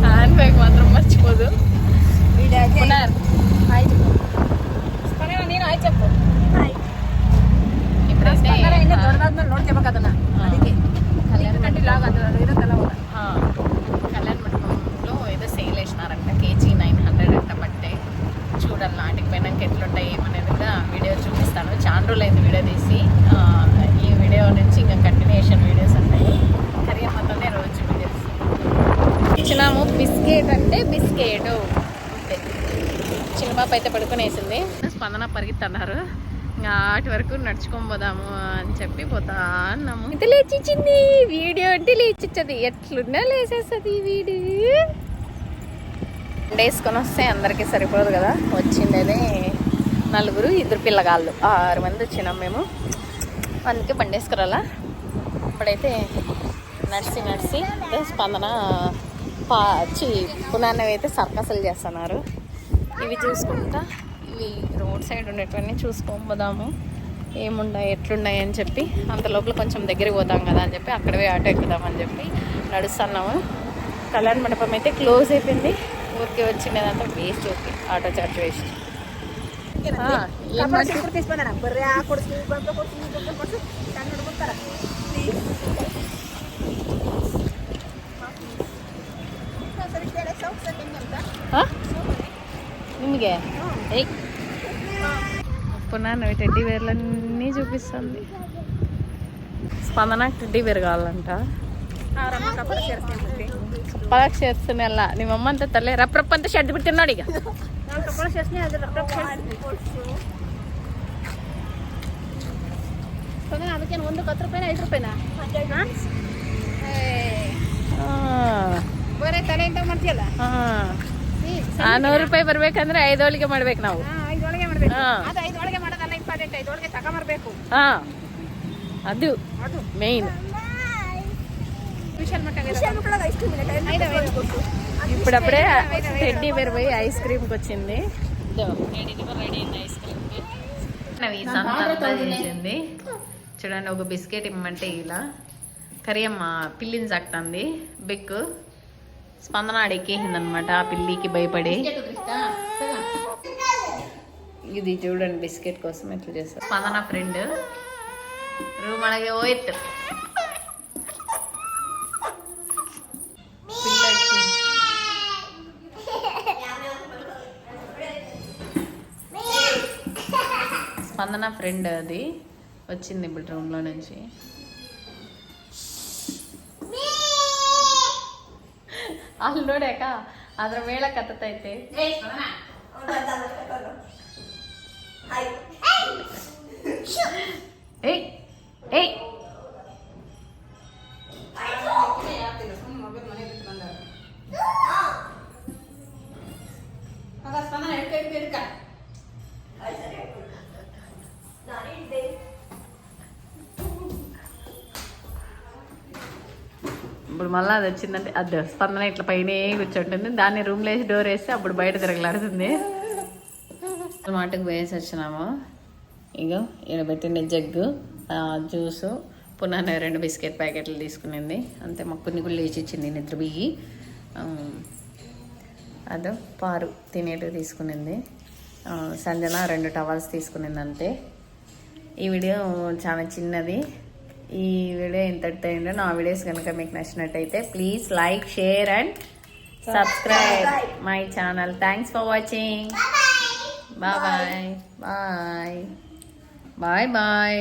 Hand bag మాత్రం మర్చిపోదు. కళ్యాణ మండపంలో ఏదో సేల్ వేసినారంట, కేజీ 900 అంట పట్టే. చూడాలి నాటికి పోయినాక ఎట్లుంటాయి ఏమనేది కూడా వీడియో చూపిస్తాను. చాలా రోజులు అయింది వీడియో తీసి. ఈ వీడియో నుంచి ఇంకా కంటిన్యూషన్ వీడియోస్ ఉంటాయి. కరియమ్మతోనే రోజు వీడియోస్ ఇచ్చినాము. బిస్కెట్ అంటే బిస్కెట్ అంతే. చిన్న పాప అయితే పడుకునేసింది. స్పందన పరిగెత్తన్నారు. ఇంకా ఆటి వరకు నడుచుకొని పోదాము అని చెప్పి పోతా అన్నాము. ఇంత లేచిచ్చింది వీడియో అంటే లేచిచ్చది, ఎట్లున్నా లేచేస్తుంది వీడియో. వేసుకొని వస్తే అందరికీ సరిపోదు కదా. వచ్చిండేదే 4, 2 పిల్లగాళ్ళు, 6 మంది వచ్చినాం మేము. అందుకే బండి వేసుకురాలా. ఇప్పుడైతే నడిచి స్పందన పునాన్నవి అయితే సర్కస్లు చేస్తున్నారు. ఇవి చూసుకుంటా ఇవి రోడ్ సైడ్ ఉండేటివన్నీ చూసుకొని పోదాము, ఏముండాయి ఎట్లున్నాయి అని చెప్పి. అంత లోపల కొంచెం దగ్గరికి పోతాం కదా అని చెప్పి అక్కడే ఆటో ఎక్కుదామని చెప్పి నడుస్తున్నాము. కళ్యాణ మండపం అయితే క్లోజ్ అయిపోయింది. ఊరికి వచ్చిండేదంతా waste. Okay, auto charge waste. నిಮಗೆ పునాన్న టెడ్డీ వేర్లన్నీ చూపిస్తుంది. స్పందనకు టెడ్డీ వేర్ కావాలంట. కప్పలకు చేస్తున్నా నిమ్మమ్మ అంతా తల్లి రప్పరప్ప అంతా షెడ్ పెట్టినాడు. ఇక ಅದಕ್ಕೆ 1 10 ರೂಪಾಯಿನ 5 ರೂಪಾಯಿನ ಬರೇ ತಲೆ ಎಂತ ಮಾಡ್ತೀಯಲ್ಲ. 100 ರೂಪಾಯಿ ಬರ್ಬೇಕಂದ್ರೆ 5 ಒಳಗೆ ಮಾಡ್ಬೇಕು ನಾವು. 5 ಒಳಗೆ ಮಾಡ್ಬೇಕು. ಅದು 5 ಒಳಗೆ ಮಾಡೋದಲ್ಲ ಇಂಪಾರ್ಟೆಂಟ್, 5 ಒಳಗೆ ತಗೊಂಬರ್ಬೇಕು. ಅದು ಮೇನ್. ఇప్పుడప్పుడే టెడ్డీ బేర్ పోయి ఐస్ క్రీమ్కి వచ్చింది. ఐస్ క్రీమ్ చేసింది చూడండి. ఒక బిస్కెట్ ఇమ్మంటే ఇలా కరియమ్మ పిల్లిని సాకుతుంది. బెక్కు స్పందన ఆడెక్కేసిందనమాట ఆ పిల్లికి భయపడి. ఇది చూడండి బిస్కెట్ కోసం ఎట్లా చేస్తారు. స్పందన ఫ్రెండ్ రూమ్ అలాగే ఓయత్ స్పందన ఫ్రెండ్ అది వచ్చింది ఇప్పుడు రూమ్లో నుంచి. ಅಲ್ಲೋಡ್ಯಾಕ ಅದ್ರ ಮೇಳಕತ್ತೈತೆ. ಏಯ್ ಏಯ್ ఇప్పుడు మళ్ళీ అది వచ్చిందంటే అది స్పందన ఇట్లా పైన కూర్చుంటుంది. దాన్ని రూమ్లో వేసి డోర్ వేస్తే అప్పుడు బయట తిరగలాడుతుంది. మాటకు పోయేసి వచ్చినాము. ఇగో ఈడ పెట్టిండే జగ్గు, జ్యూసు, పునాన్న 2 బిస్కెట్ ప్యాకెట్లు తీసుకునింది. అంతే మాకు కొన్ని లేచి ఇచ్చింది నిద్ర బియ్యి. అదో పారు తినేటివి తీసుకునింది. సంజన 2 టవల్స్ తీసుకునింది అంతే. ఈ వీడియో చాలా చిన్నది. ఈ వీడియో ఇంతటితో ఏంటో. నా వీడియోస్ కనుక మీకు నచ్చినట్టయితే please like, share and subscribe my channel. Thanks for watching. Bye bye bye bye bye.